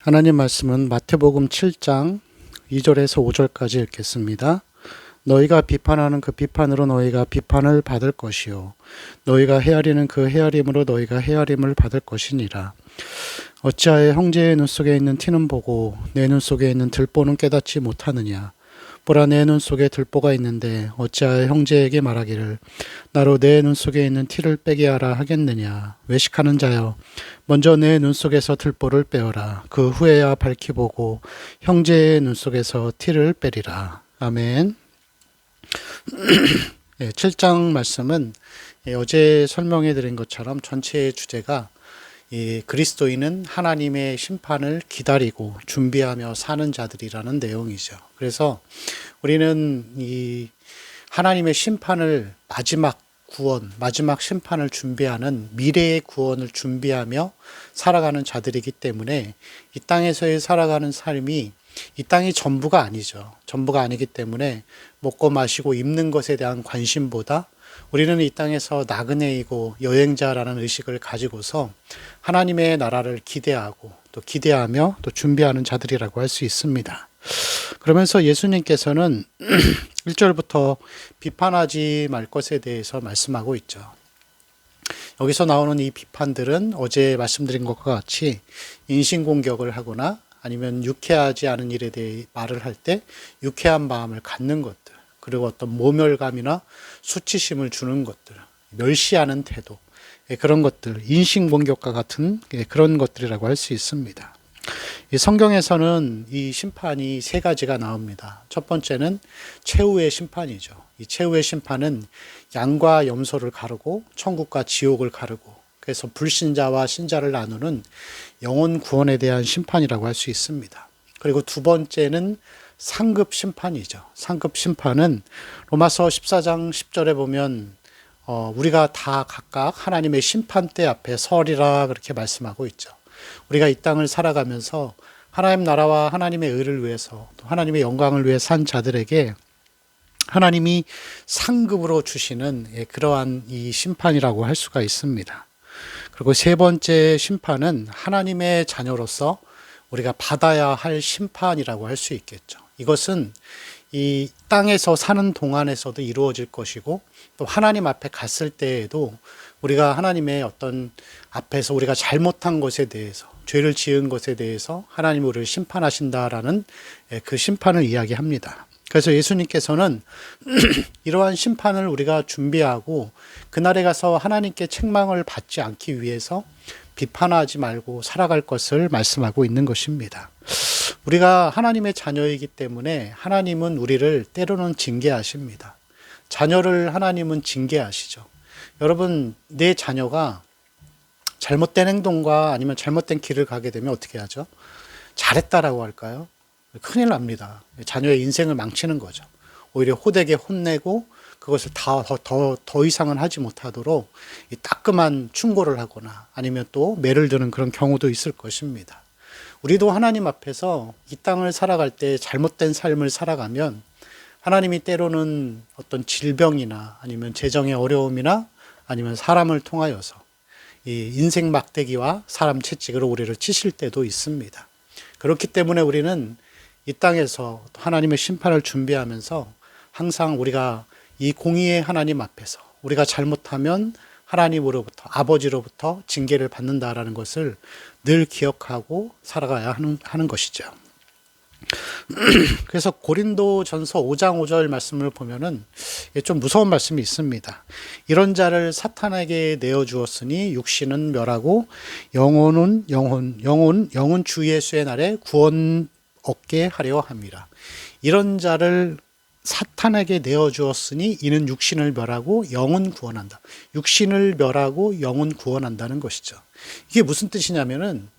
하나님 말씀은 마태복음 7장 2절에서 5절까지 읽겠습니다. 너희가 비판하는 그 비판으로 너희가 비판을 받을 것이요 너희가 헤아리는 그 헤아림으로 너희가 헤아림을 받을 것이니라. 어찌하여 형제의 눈 속에 있는 티는 보고 내 눈 속에 있는 들보는 깨닫지 못하느냐. 보라, 내 눈 속에 들보가 있는데 어찌하여 형제에게 말하기를 나로 내 눈 속에 있는 티를 빼게 하라 하겠느냐. 외식하는 자여, 먼저 내 눈 속에서 들보를 빼어라. 그 후에야 밝히 보고 형제의 눈 속에서 티를 빼리라. 아멘. 7장 말씀은 어제 설명해 드린 것처럼 전체의 주제가 그리스도인은 하나님의 심판을 기다리고 준비하며 사는 자들이라는 내용이죠. 그래서 우리는 이 하나님의 심판을 마지막 구원, 마지막 심판을 준비하는 미래의 구원을 준비하며 살아가는 자들이기 때문에 이 땅에서의 살아가는 삶이 이 땅이 전부가 아니죠. 전부가 아니기 때문에 먹고 마시고 입는 것에 대한 관심보다 우리는 이 땅에서 나그네이고 여행자라는 의식을 가지고서 하나님의 나라를 기대하고 또 기대하며 또 준비하는 자들이라고 할 수 있습니다. 그러면서 예수님께서는 1절부터 비판하지 말 것에 대해서 말씀하고 있죠. 여기서 나오는 이 비판들은 어제 말씀드린 것과 같이 인신공격을 하거나 아니면 유쾌하지 않은 일에 대해 말을 할 때 유쾌한 마음을 갖는 것들, 그리고 어떤 모멸감이나 수치심을 주는 것들, 멸시하는 태도, 그런 것들, 인신공격과 같은 그런 것들이라고 할 수 있습니다. 이 성경에서는 이 심판이 세 가지가 나옵니다. 첫 번째는 최후의 심판이죠. 이 최후의 심판은 양과 염소를 가르고 천국과 지옥을 가르고, 그래서 불신자와 신자를 나누는 영혼 구원에 대한 심판이라고 할 수 있습니다. 그리고 두 번째는 상급 심판이죠. 상급 심판은 로마서 14장 10절에 보면 우리가 다 각각 하나님의 심판대 앞에 서리라 그렇게 말씀하고 있죠. 우리가 이 땅을 살아가면서 하나님 나라와 하나님의 의를 위해서 또 하나님의 영광을 위해 산 자들에게 하나님이 상급으로 주시는 그러한 이 심판이라고 할 수가 있습니다. 그리고 세 번째 심판은 하나님의 자녀로서 우리가 받아야 할 심판이라고 할 수 있겠죠. 이것은 이 땅에서 사는 동안에서도 이루어질 것이고 또 하나님 앞에 갔을 때에도 우리가 하나님의 어떤 앞에서 우리가 잘못한 것에 대해서, 죄를 지은 것에 대해서 하나님이 우리를 심판하신다라는 그 심판을 이야기합니다. 그래서 예수님께서는 이러한 심판을 우리가 준비하고 그날에 가서 하나님께 책망을 받지 않기 위해서 비판하지 말고 살아갈 것을 말씀하고 있는 것입니다. 우리가 하나님의 자녀이기 때문에 하나님은 우리를 때로는 징계하십니다. 자녀를 하나님은 징계하시죠. 여러분, 내 자녀가 잘못된 행동과 아니면 잘못된 길을 가게 되면 어떻게 하죠? 잘했다라고 할까요? 큰일 납니다. 자녀의 인생을 망치는 거죠. 오히려 호되게 혼내고 그것을 더 이상은 하지 못하도록 이 따끔한 충고를 하거나 아니면 또 매를 드는 그런 경우도 있을 것입니다. 우리도 하나님 앞에서 이 땅을 살아갈 때 잘못된 삶을 살아가면 하나님이 때로는 어떤 질병이나 아니면 재정의 어려움이나 아니면 사람을 통하여서 이 인생 막대기와 사람 채찍으로 우리를 치실 때도 있습니다. 그렇기 때문에 우리는 이 땅에서 하나님의 심판을 준비하면서 항상 우리가 이 공의의 하나님 앞에서 우리가 잘못하면 하나님으로부터, 아버지로부터 징계를 받는다라는 것을 늘 기억하고 살아가야 하는 것이죠. 그래서 고린도전서 5장 5절 말씀을 보면은 좀 무서운 말씀이 있습니다. 이런 자를 사탄에게 내어 주었으니 육신은 멸하고 영혼은 주 예수의 날에 구원 얻게 하려 함이라. 이런 자를 사탄에게 내어 주었으니 이는 육신을 멸하고 영은 구원한다. 육신을 멸하고 영은 구원한다는 것이죠. 이게 무슨 뜻이냐면은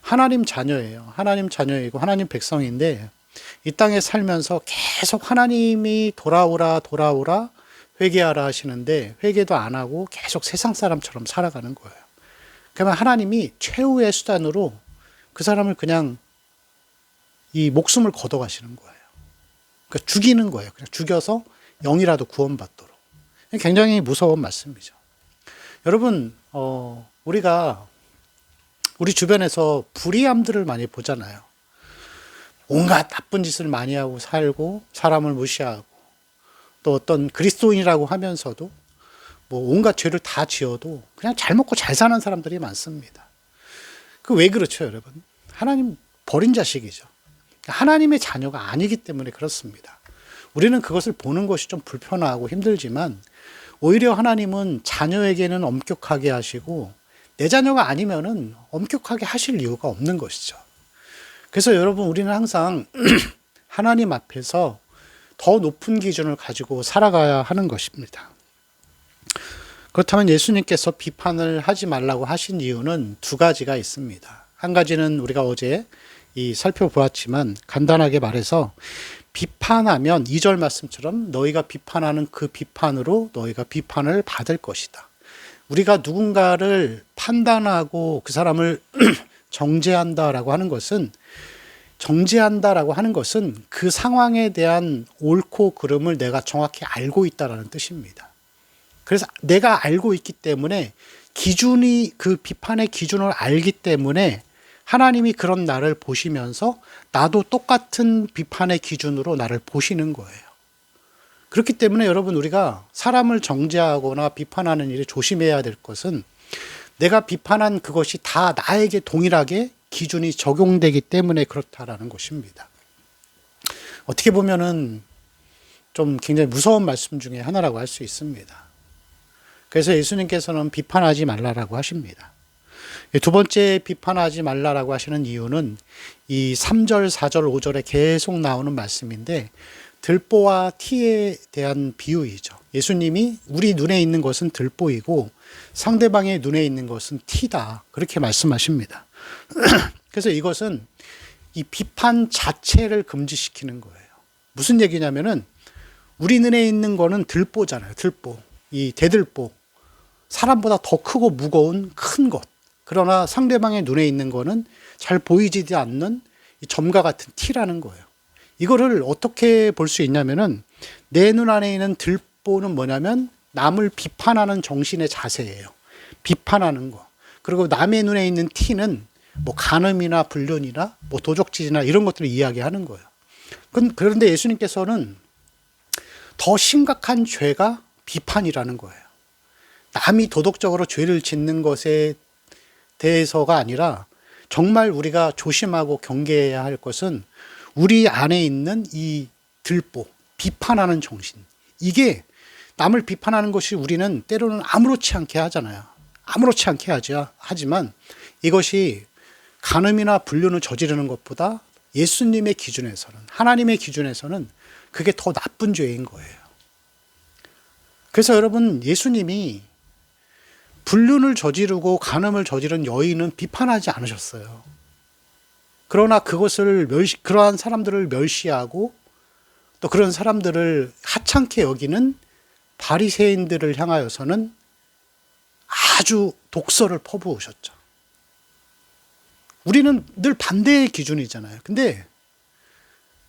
하나님 자녀예요. 하나님 자녀이고 하나님 백성인데 이 땅에 살면서 계속 하나님이 돌아오라 회개하라 하시는데 회개도 안 하고 계속 세상 사람처럼 살아가는 거예요. 그러면 하나님이 최후의 수단으로 그 사람을 그냥 이 목숨을 걷어가시는 거예요. 그러니까 죽이는 거예요. 그냥 죽여서 영이라도 구원받도록. 굉장히 무서운 말씀이죠. 여러분, 우리가 우리 주변에서 불의함들을 많이 보잖아요. 온갖 나쁜 짓을 많이 하고 살고 사람을 무시하고 또 어떤 그리스도인이라고 하면서도 뭐 온갖 죄를 다 지어도 그냥 잘 먹고 잘 사는 사람들이 많습니다. 그 왜 그렇죠, 여러분? 하나님 버린 자식이죠. 하나님의 자녀가 아니기 때문에 그렇습니다. 우리는 그것을 보는 것이 좀 불편하고 힘들지만 오히려 하나님은 자녀에게는 엄격하게 하시고 내 자녀가 아니면은 엄격하게 하실 이유가 없는 것이죠. 그래서 여러분, 우리는 항상 하나님 앞에서 더 높은 기준을 가지고 살아가야 하는 것입니다. 그렇다면 예수님께서 비판을 하지 말라고 하신 이유는 두 가지가 있습니다. 한 가지는 우리가 어제 살펴보았지만 간단하게 말해서 비판하면 2절 말씀처럼 너희가 비판하는 그 비판으로 너희가 비판을 받을 것이다. 우리가 누군가를 판단하고 그 사람을 정죄한다라고 하는 것은 그 상황에 대한 옳고 그름을 내가 정확히 알고 있다라는 뜻입니다. 그래서 내가 알고 있기 때문에 그 비판의 기준을 알기 때문에 하나님이 그런 나를 보시면서 나도 똑같은 비판의 기준으로 나를 보시는 거예요. 그렇기 때문에 여러분, 우리가 사람을 정죄하거나 비판하는 일에 조심해야 될 것은 내가 비판한 그것이 다 나에게 동일하게 기준이 적용되기 때문에 그렇다라는 것입니다. 어떻게 보면은 좀 굉장히 무서운 말씀 중에 하나라고 할 수 있습니다. 그래서 예수님께서는 비판하지 말라라고 하십니다. 두 번째 비판하지 말라라고 하시는 이유는 이 3절, 4절, 5절에 계속 나오는 말씀인데 들보와 티에 대한 비유이죠. 예수님이 우리 눈에 있는 것은 들보이고 상대방의 눈에 있는 것은 티다. 그렇게 말씀하십니다. 그래서 이것은 이 비판 자체를 금지시키는 거예요. 무슨 얘기냐면은 우리 눈에 있는 거는 들보잖아요. 들보. 이 대들보. 사람보다 더 크고 무거운 큰 것. 그러나 상대방의 눈에 있는 거는 잘 보이지도 않는 이 점과 같은 티라는 거예요. 이거를 어떻게 볼 수 있냐면은 내 눈 안에 있는 들보는 뭐냐면 남을 비판하는 정신의 자세예요. 비판하는 거. 그리고 남의 눈에 있는 티는 뭐 간음이나 불륜이나 뭐 도적질이나 이런 것들을 이야기하는 거예요. 그런데 예수님께서는 더 심각한 죄가 비판이라는 거예요. 남이 도덕적으로 죄를 짓는 것에 대해서가 아니라 정말 우리가 조심하고 경계해야 할 것은 우리 안에 있는 이 들보, 비판하는 정신. 이게 남을 비판하는 것이 우리는 때로는 아무렇지 않게 하잖아요. 아무렇지 않게 하지만 이것이 간음이나 불륜을 저지르는 것보다 예수님의 기준에서는, 하나님의 기준에서는 그게 더 나쁜 죄인 거예요. 그래서 여러분, 예수님이 불륜을 저지르고 간음을 저지른 여인은 비판하지 않으셨어요. 그러나 그러한 사람들을 멸시하고 또 그런 사람들을 하찮게 여기는 바리새인들을 향하여서는 아주 독설을 퍼부으셨죠. 우리는 늘 반대의 기준이잖아요. 근데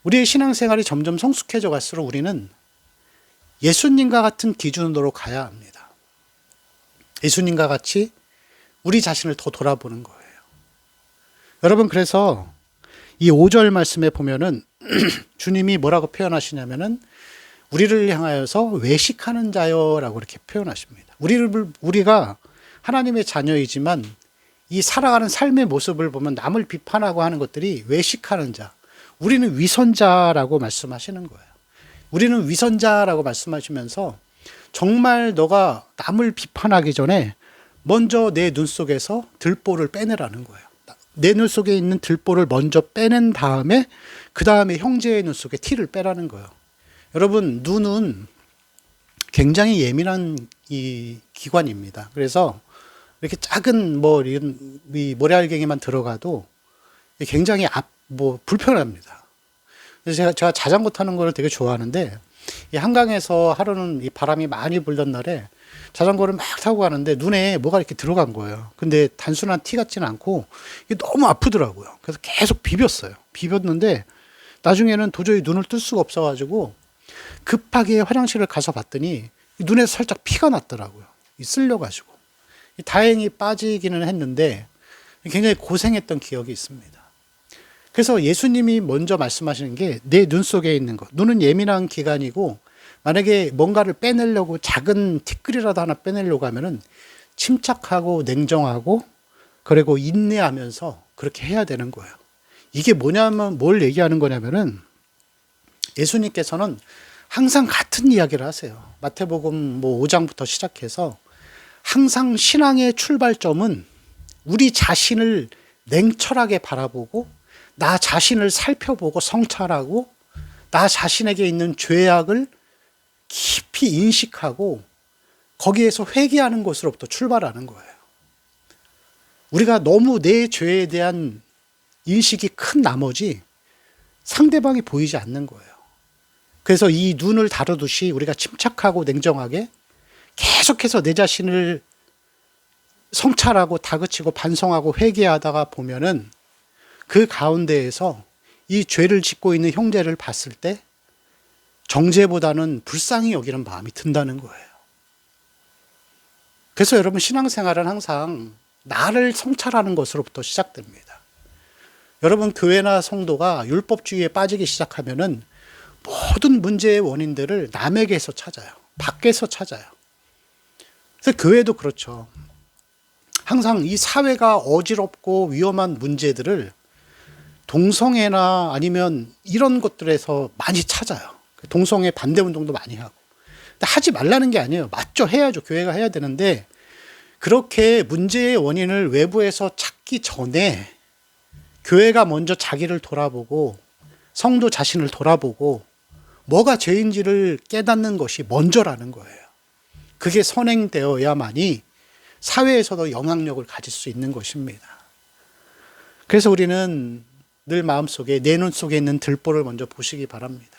우리의 신앙생활이 점점 성숙해져 갈수록 우리는 예수님과 같은 기준으로 가야 합니다. 예수님과 같이 우리 자신을 더 돌아보는 거예요. 여러분, 그래서 이 5절 말씀에 보면은 주님이 뭐라고 표현하시냐면은 우리를 향하여서 외식하는 자여라고 이렇게 표현하십니다. 우리가 하나님의 자녀이지만 이 살아가는 삶의 모습을 보면 남을 비판하고 하는 것들이 외식하는 자. 우리는 위선자라고 말씀하시는 거예요. 우리는 위선자라고 말씀하시면서 정말 너가 남을 비판하기 전에 먼저 내 눈 속에서 들보를 빼내라는 거예요. 내 눈 속에 있는 들보를 먼저 빼낸 다음에 그 다음에 형제의 눈 속에 티를 빼라는 거예요. 여러분, 눈은 굉장히 예민한 이 기관입니다. 그래서 이렇게 작은 이 모래알갱이만 들어가도 굉장히 불편합니다. 그래서 제가 자전거 타는 걸 되게 좋아하는데 이 한강에서 하루는 이 바람이 많이 불던 날에 자전거를 막 타고 가는데 눈에 뭐가 이렇게 들어간 거예요. 근데 단순한 티 같지는 않고 이게 너무 아프더라고요. 그래서 계속 비볐어요. 비볐는데 나중에는 도저히 눈을 뜰 수가 없어가지고 급하게 화장실을 가서 봤더니 눈에서 살짝 피가 났더라고요. 쓸려가지고. 다행히 빠지기는 했는데 굉장히 고생했던 기억이 있습니다. 그래서 예수님이 먼저 말씀하시는 게 내 눈 속에 있는 것. 눈은 예민한 기관이고 만약에 뭔가를 빼내려고 작은 티끌이라도 하나 빼내려고 하면은 침착하고 냉정하고 그리고 인내하면서 그렇게 해야 되는 거예요. 이게 뭐냐면 뭘 얘기하는 거냐면은 예수님께서는 항상 같은 이야기를 하세요. 마태복음 5장부터 시작해서 항상 신앙의 출발점은 우리 자신을 냉철하게 바라보고 나 자신을 살펴보고 성찰하고 나 자신에게 있는 죄악을 깊이 인식하고 거기에서 회개하는 것으로부터 출발하는 거예요. 우리가 너무 내 죄에 대한 인식이 큰 나머지 상대방이 보이지 않는 거예요. 그래서 이 눈을 다루듯이 우리가 침착하고 냉정하게 계속해서 내 자신을 성찰하고 다그치고 반성하고 회개하다가 보면은 그 가운데에서 이 죄를 짓고 있는 형제를 봤을 때 정죄보다는 불쌍히 여기는 마음이 든다는 거예요. 그래서 여러분 신앙생활은 항상 나를 성찰하는 것으로부터 시작됩니다. 여러분 교회나 성도가 율법주의에 빠지기 시작하면은 모든 문제의 원인들을 남에게서 찾아요. 밖에서 찾아요. 그래서 교회도 그렇죠. 항상 이 사회가 어지럽고 위험한 문제들을 동성애나 아니면 이런 것들에서 많이 찾아요. 동성애 반대 운동도 많이 하고. 근데 하지 말라는 게 아니에요. 맞죠. 해야죠. 교회가 해야 되는데 그렇게 문제의 원인을 외부에서 찾기 전에 교회가 먼저 자기를 돌아보고 성도 자신을 돌아보고 뭐가 죄인지를 깨닫는 것이 먼저라는 거예요. 그게 선행되어야만이 사회에서도 영향력을 가질 수 있는 것입니다. 그래서 우리는 늘 마음속에 내 눈 속에 있는 들보를 먼저 보시기 바랍니다.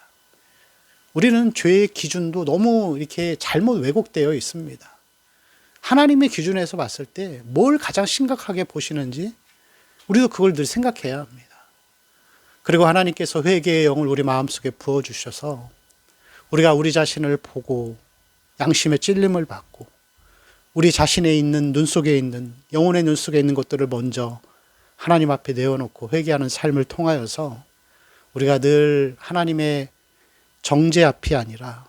우리는 죄의 기준도 너무 이렇게 잘못 왜곡되어 있습니다. 하나님의 기준에서 봤을 때 뭘 가장 심각하게 보시는지 우리도 그걸 늘 생각해야 합니다. 그리고 하나님께서 회개의 영을 우리 마음속에 부어주셔서 우리가 우리 자신을 보고 양심의 찔림을 받고 우리 자신에 있는 눈 속에 있는 영혼의 눈 속에 있는 것들을 먼저 하나님 앞에 내어놓고 회개하는 삶을 통하여서 우리가 늘 하나님의 정죄 앞이 아니라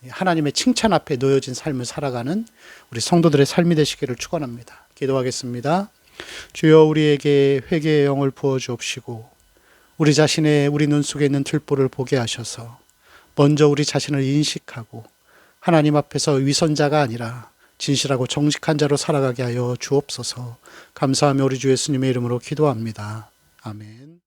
하나님의 칭찬 앞에 놓여진 삶을 살아가는 우리 성도들의 삶이 되시기를 축원합니다. 기도하겠습니다. 주여 우리에게 회개의 영을 부어 주옵시고 우리 자신의 우리 눈 속에 있는 들보를 보게 하셔서 먼저 우리 자신을 인식하고 하나님 앞에서 위선자가 아니라 진실하고 정직한 자로 살아가게 하여 주옵소서. 감사하며 우리 주 예수님의 이름으로 기도합니다. 아멘.